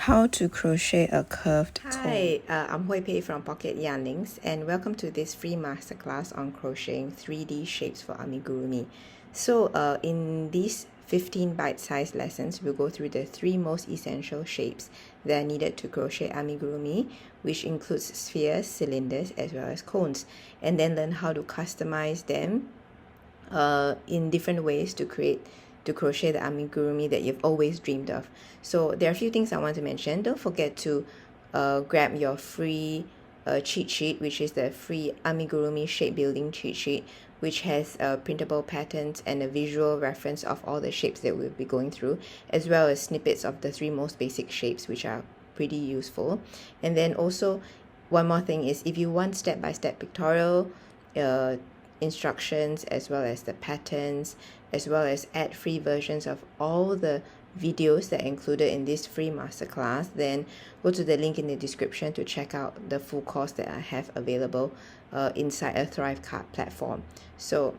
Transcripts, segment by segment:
How to crochet a curved cone. Hi, I'm Hui Pei from Pocket Yarn Links, and welcome to this free masterclass on crocheting 3D shapes for amigurumi. So in these 15 bite-sized lessons, we'll go through the 3 most essential shapes that are needed to crochet amigurumi, which includes spheres, cylinders, as well as cones, and then learn how to customize them in different ways to crochet the amigurumi that you've always dreamed of. So there are a few things I want to mention. Don't forget to grab your free cheat sheet, which is the free Amigurumi Shape Building cheat sheet, which has printable patterns and a visual reference of all the shapes that we'll be going through, as well as snippets of the 3 most basic shapes, which are pretty useful. And then also, one more thing is, if you want step-by-step pictorial instructions, as well as the patterns, as well as ad-free versions of all the videos that are included in this free masterclass, then go to the link in the description to check out the full course that I have available inside a Thrive Card platform. So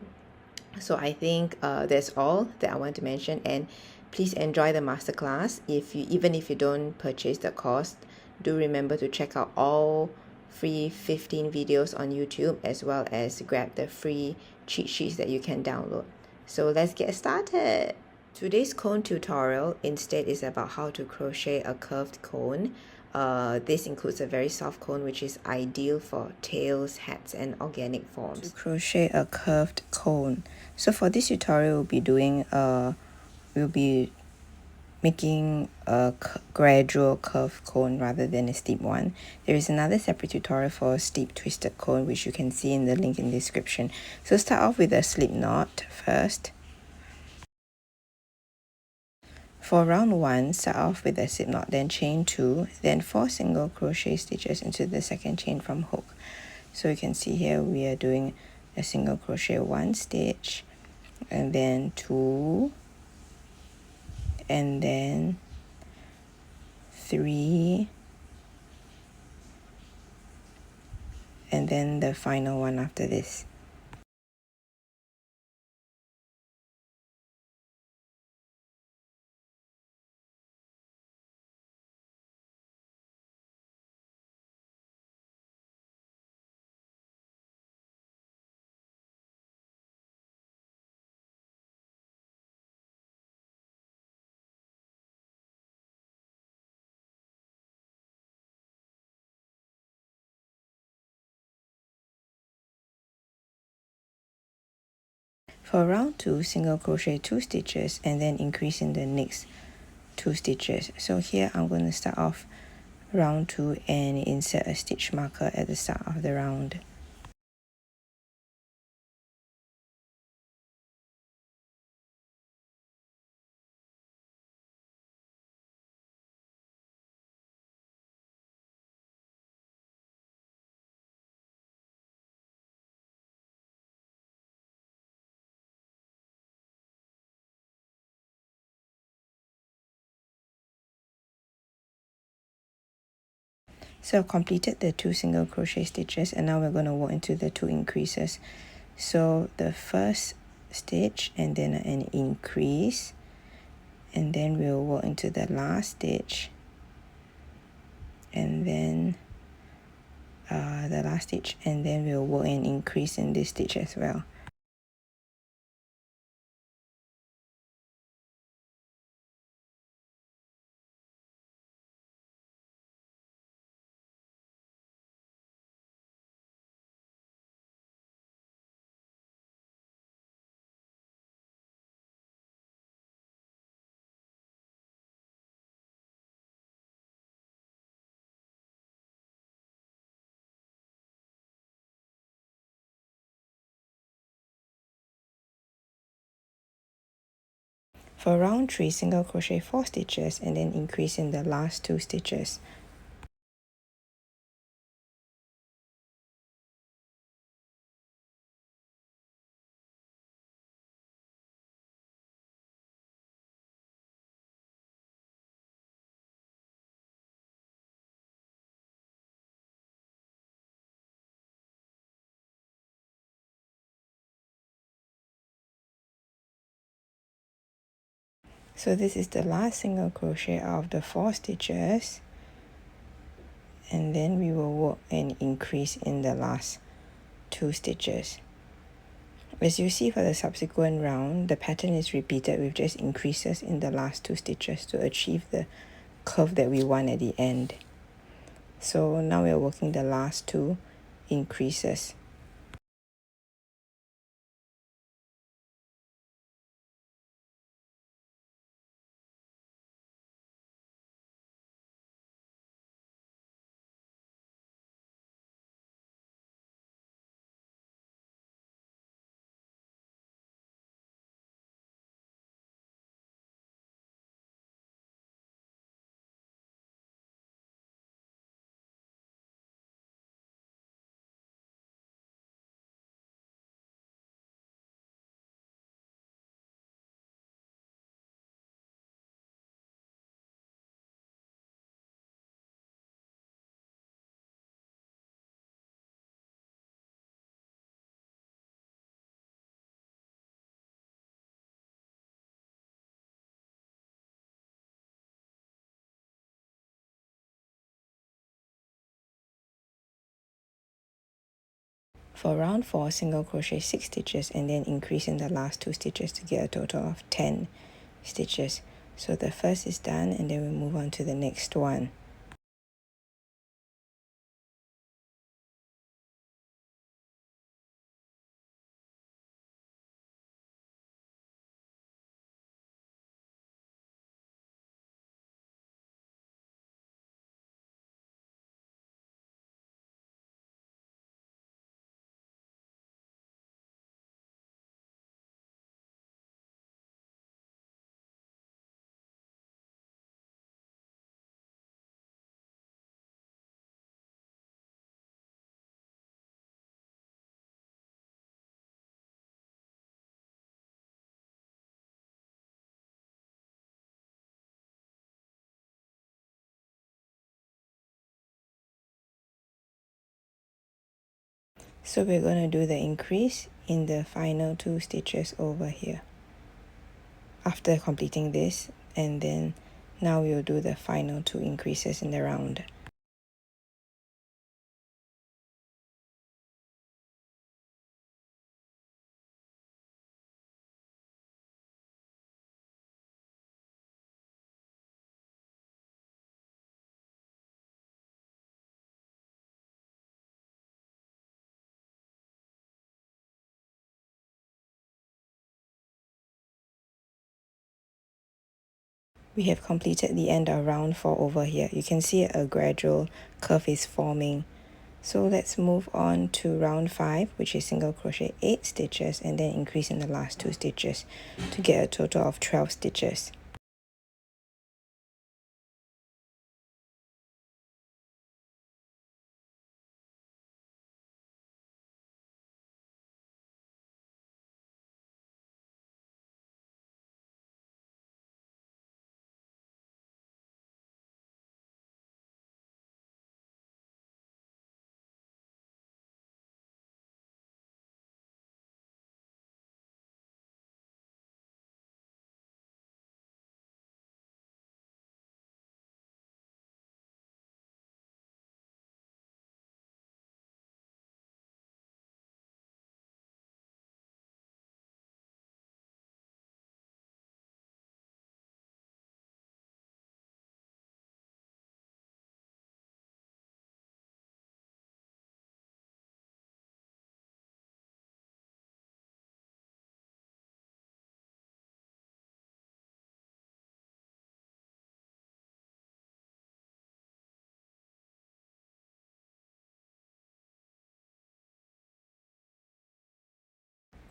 I think that's all that I want to mention, and please enjoy the masterclass. Even if you don't purchase the course, do remember to check out all free 15 videos on YouTube, as well as grab the free cheat sheets that you can download. So let's get started. Today's cone tutorial instead is about how to crochet a curved cone. This includes a very soft cone, which is ideal for tails, hats, and organic forms. To crochet a curved cone. So for this tutorial, we'll be making a gradual curved cone rather than a steep one. There is another separate tutorial for a steep twisted cone, which you can see in the link in the description. So start off with a slip knot first. For round 1, start off with a slip knot, then chain 2, then 4 single crochet stitches into the second chain from hook. So you can see here we are doing a single crochet 1 stitch, and then 2, and then 3, and then the final one after this. For round 2, single crochet 2 stitches and then increase in the next 2 stitches. So here I'm going to start off round 2 and insert a stitch marker at the start of the round. So I've completed the 2 single crochet stitches, and now we're going to work into the 2 increases. So the first stitch and then an increase, and then we'll work into the last stitch, and then the last stitch, and then we'll work an increase in this stitch as well. For round 3, single crochet 4 stitches and then increase in the last 2 stitches. So this is the last single crochet out of the 4 stitches, and then we will work an increase in the last 2 stitches. As you see for the subsequent round, the pattern is repeated with just increases in the last 2 stitches to achieve the curve that we want at the end. So now we are working the last 2 increases. For round 4, single crochet 6 stitches and then increase in the last 2 stitches to get a total of 10 stitches. So the first is done, and then we move on to the next one. So we're going to do the increase in the final 2 stitches over here after completing this, and then now we'll do the final 2 increases in the round. We have completed the end of round 4 over here. You can see a gradual curve is forming. So let's move on to round 5, which is single crochet 8 stitches and then increase in the last 2 stitches to get a total of 12 stitches.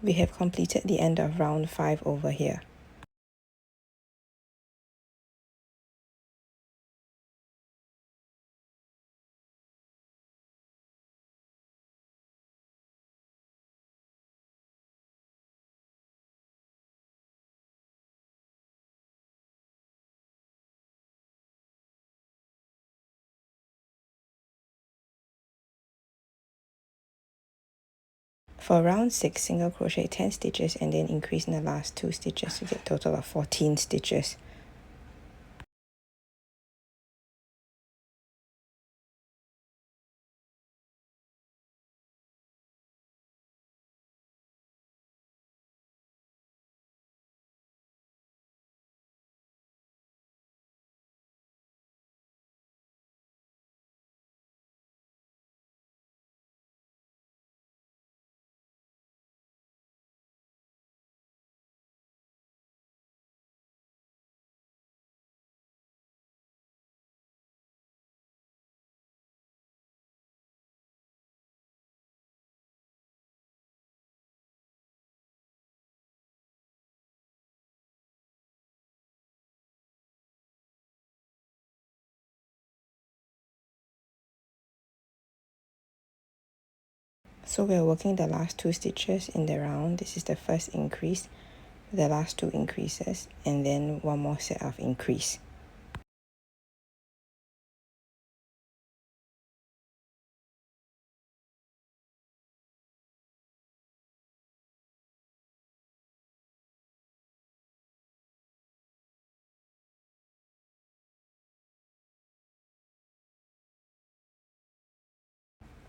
We have completed the end of round 5 over here. For round 6, single crochet 10 stitches and then increase in the last 2 stitches to get a total of 14 stitches. So we're working the last 2 stitches in the round. This is the first increase, the last 2 increases, and then one more set of increase.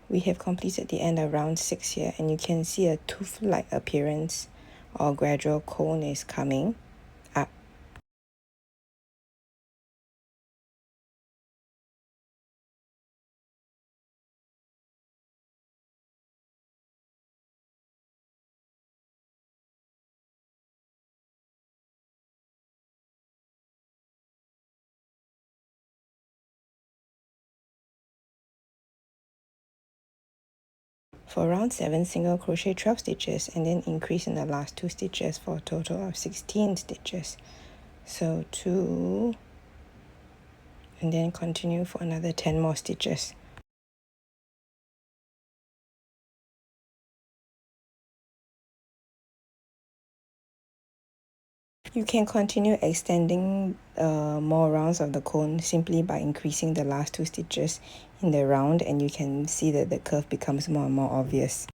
We have completed the end of round 6 here, and you can see a tooth-like appearance or gradual cone is coming up. For round 7, single crochet 12 stitches and then increase in the last 2 stitches for a total of 16 stitches. So 2, and then continue for another 10 more stitches. You can continue extending more rounds of the cone simply by increasing the last 2 stitches in the round, and you can see that the curve becomes more and more obvious.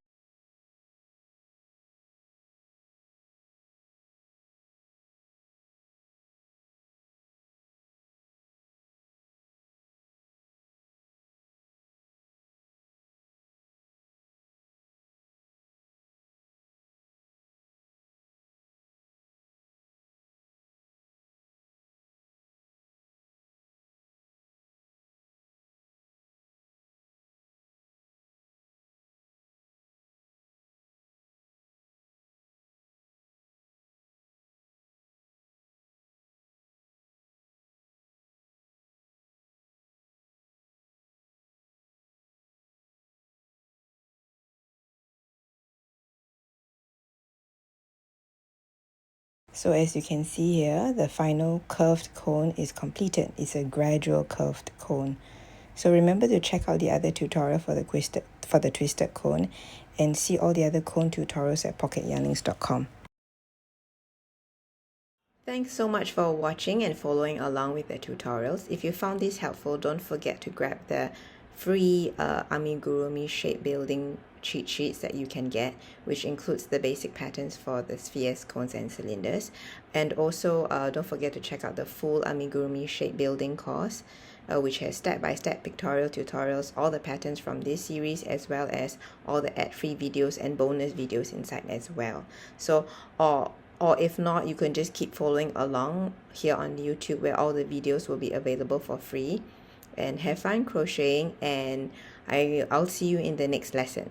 So as you can see here, the final curved cone is completed. It's a gradual curved cone. So remember to check out the other tutorial for the twisted cone, and see all the other cone tutorials at pocketyarnings.com. Thanks so much for watching and following along with the tutorials. If you found this helpful, don't forget to grab the free Amigurumi Shape Building cheat sheets that you can get, which includes the basic patterns for the spheres, cones, and cylinders. And also don't forget to check out the full Amigurumi Shape Building course, which has step-by-step pictorial tutorials, all the patterns from this series, as well as all the ad-free videos and bonus videos inside as well. So or if not, you can just keep following along here on YouTube, where all the videos will be available for free. And have fun crocheting, and I'll see you in the next lesson.